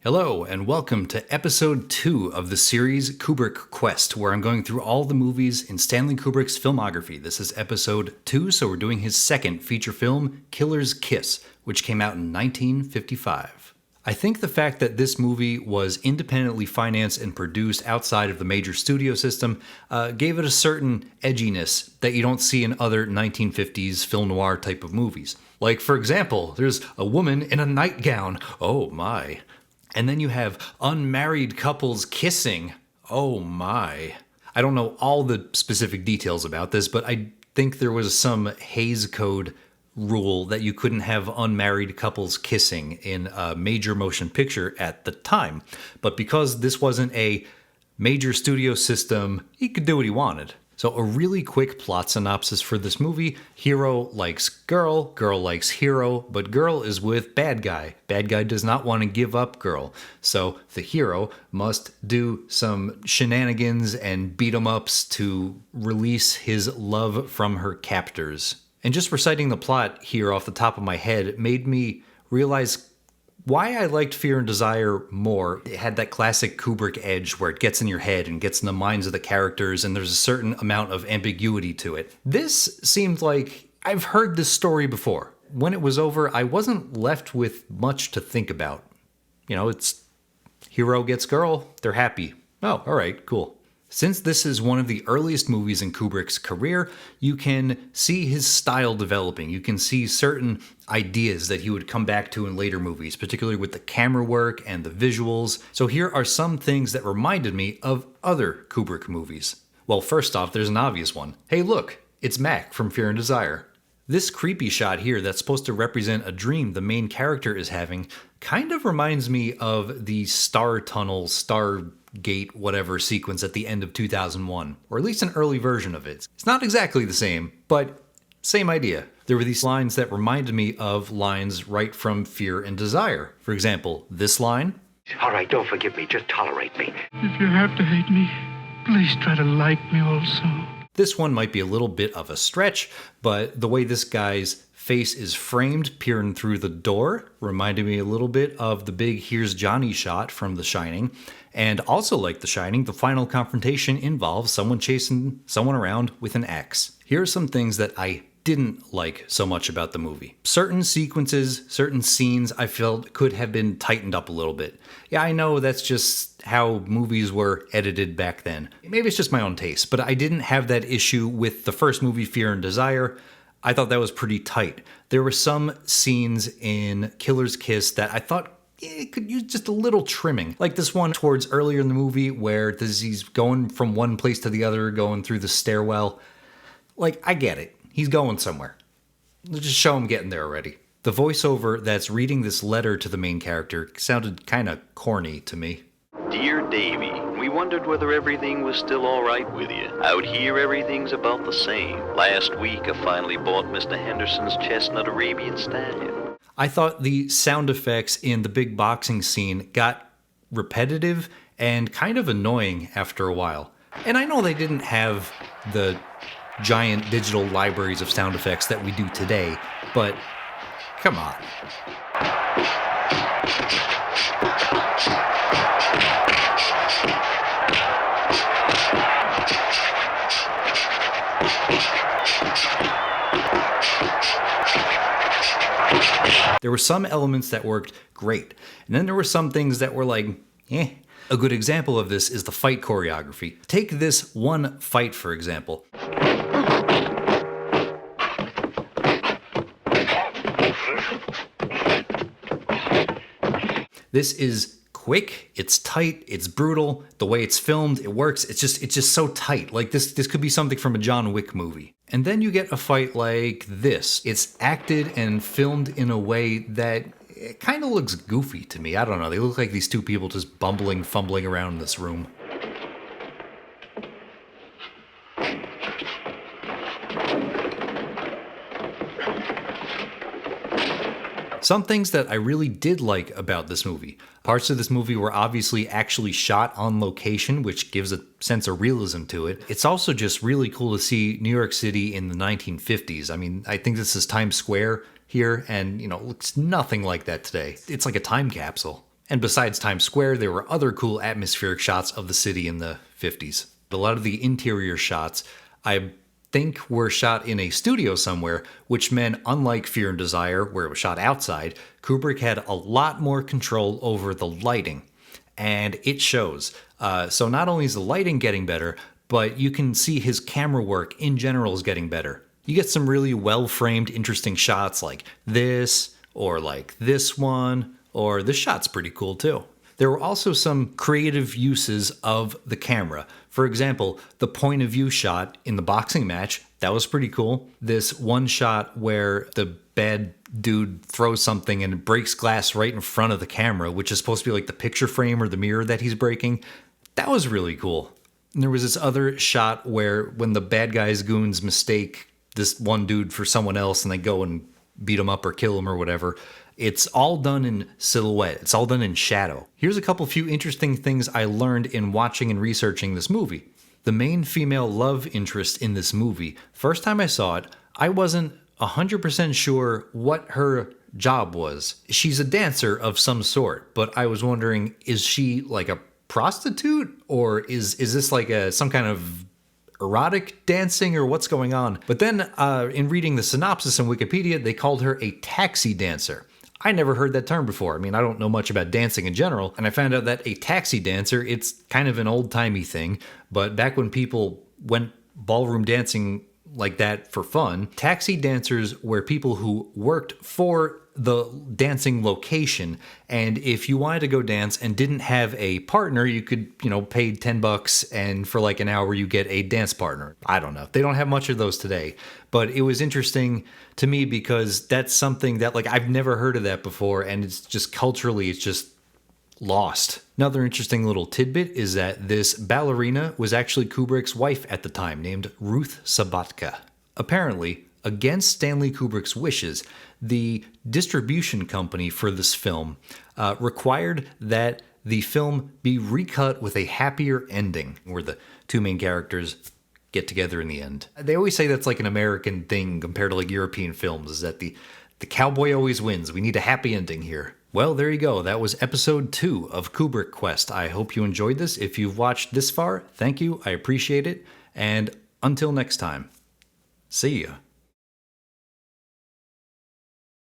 Hello, and welcome to episode 2 of the series Kubrick Quest, where I'm going through all the movies in Stanley Kubrick's filmography. This is episode 2, so we're doing his second feature film, Killer's Kiss, which came out in 1955. I think the fact that this movie was independently financed and produced outside of the major studio system gave it a certain edginess that you don't see in other 1950s film noir type of movies. Like, for example, there's a woman in a nightgown. Oh my. And then you have unmarried couples kissing. Oh my. I don't know all the specific details about this, but I think there was some Hays Code rule that you couldn't have unmarried couples kissing in a major motion picture at the time. But because this wasn't a major studio system, he could do what he wanted. So a really quick plot synopsis for this movie. Hero likes girl, girl likes hero, but girl is with bad guy. Bad guy does not want to give up girl. So the hero must do some shenanigans and beat 'em ups to release his love from her captors. And just reciting the plot here off the top of my head made me realize why I liked Fear and Desire more. It had that classic Kubrick edge where it gets in your head and gets in the minds of the characters, and there's a certain amount of ambiguity to it. This seemed like I've heard this story before. When it was over, I wasn't left with much to think about. You know, it's hero gets girl, they're happy. Oh, all right, cool. Since this is one of the earliest movies in Kubrick's career, you can see his style developing. You can see certain ideas that he would come back to in later movies, particularly with the camera work and the visuals. So here are some things that reminded me of other Kubrick movies. Well, first off, there's an obvious one. Hey, look, it's Mac from Fear and Desire. This creepy shot here that's supposed to represent a dream the main character is having kind of reminds me of the Star Tunnel, Stargate, whatever sequence at the end of 2001, or at least an early version of it. It's not exactly the same, but same idea. There were these lines that reminded me of lines right from Fear and Desire. For example, this line. All right, don't forgive me, just tolerate me. If you have to hate me, please try to like me also. This one might be a little bit of a stretch, but the way this guy's face is framed peering through the door reminded me a little bit of the big Here's Johnny shot from The Shining. And also like The Shining, the final confrontation involves someone chasing someone around with an axe. Here are some things that I didn't like so much about the movie. Certain sequences, certain scenes I felt could have been tightened up a little bit. Yeah, I know that's just how movies were edited back then. Maybe it's just my own taste, but I didn't have that issue with the first movie, Fear and Desire. I thought that was pretty tight. There were some scenes in Killer's Kiss that I thought it could use just a little trimming. Like this one towards earlier in the movie where he's going from one place to the other, going through the stairwell. Like, I get it. He's going somewhere. Let's just show him getting there already. The voiceover that's reading this letter to the main character sounded kind of corny to me. Dear Davy, we wondered whether everything was still all right with you. Out here, everything's about the same. Last week, I finally bought Mr. Henderson's chestnut Arabian stallion. I thought the sound effects in the big boxing scene got repetitive and kind of annoying after a while. And I know they didn't have the giant digital libraries of sound effects that we do today, but come on. There were some elements that worked great, and then there were some things that were like, eh. A good example of this is the fight choreography. Take this one fight, for example. This is quick, it's tight, it's brutal. The way it's filmed, it works. It's just so tight. Like this could be something from a John Wick movie. And then you get a fight like this. It's acted and filmed in a way that it kind of looks goofy to me. I don't know. They look like these two people just fumbling around in this room. Some things that I really did like about this movie. Parts of this movie were obviously actually shot on location, which gives a sense of realism to it. It's also just really cool to see New York City in the 1950s. I mean, I think this is Times Square here, and, you know, it looks nothing like that today. It's like a time capsule. And besides Times Square, there were other cool atmospheric shots of the city in the 50s. A lot of the interior shots, I think, were shot in a studio somewhere, which meant, unlike Fear and Desire, where it was shot outside, Kubrick had a lot more control over the lighting. And it shows. So not only is the lighting getting better, but you can see his camera work in general is getting better. You get some really well-framed, interesting shots like this, or like this one, or this shot's pretty cool too. There were also some creative uses of the camera. For example, the point of view shot in the boxing match, that was pretty cool. This one shot where the bad dude throws something and it breaks glass right in front of the camera, which is supposed to be like the picture frame or the mirror that he's breaking. That was really cool. And there was this other shot where when the bad guys goons mistake this one dude for someone else and they go and beat him up or kill him or whatever, it's all done in silhouette. It's all done in shadow. Here's a few interesting things I learned in watching and researching this movie. The main female love interest in this movie, first time I saw it, I wasn't 100% sure what her job was. She's a dancer of some sort, but I was wondering, is she like a prostitute, or is this like some kind of erotic dancing, or what's going on? But then in reading the synopsis on Wikipedia, they called her a taxi dancer. I never heard that term before. I mean, I don't know much about dancing in general, and I found out that a taxi dancer, it's kind of an old-timey thing, but back when people went ballroom dancing like that for fun, taxi dancers were people who worked for the dancing location, and if you wanted to go dance and didn't have a partner, you could, pay $10, and for like an hour you get a dance partner. I don't know. They don't have much of those today, but it was interesting to me because that's something that, like, I've never heard of that before, and it's just culturally, it's just lost. Another interesting little tidbit is that this ballerina was actually Kubrick's wife at the time, named Ruth Sabatka. Apparently, against Stanley Kubrick's wishes, the distribution company for this film required that the film be recut with a happier ending, where the two main characters get together in the end. They always say that's like an American thing compared to like European films, is that the cowboy always wins. We need a happy ending here. Well, there you go. That was episode 2 of Kubrick Quest. I hope you enjoyed this. If you've watched this far, thank you. I appreciate it. And until next time, see ya.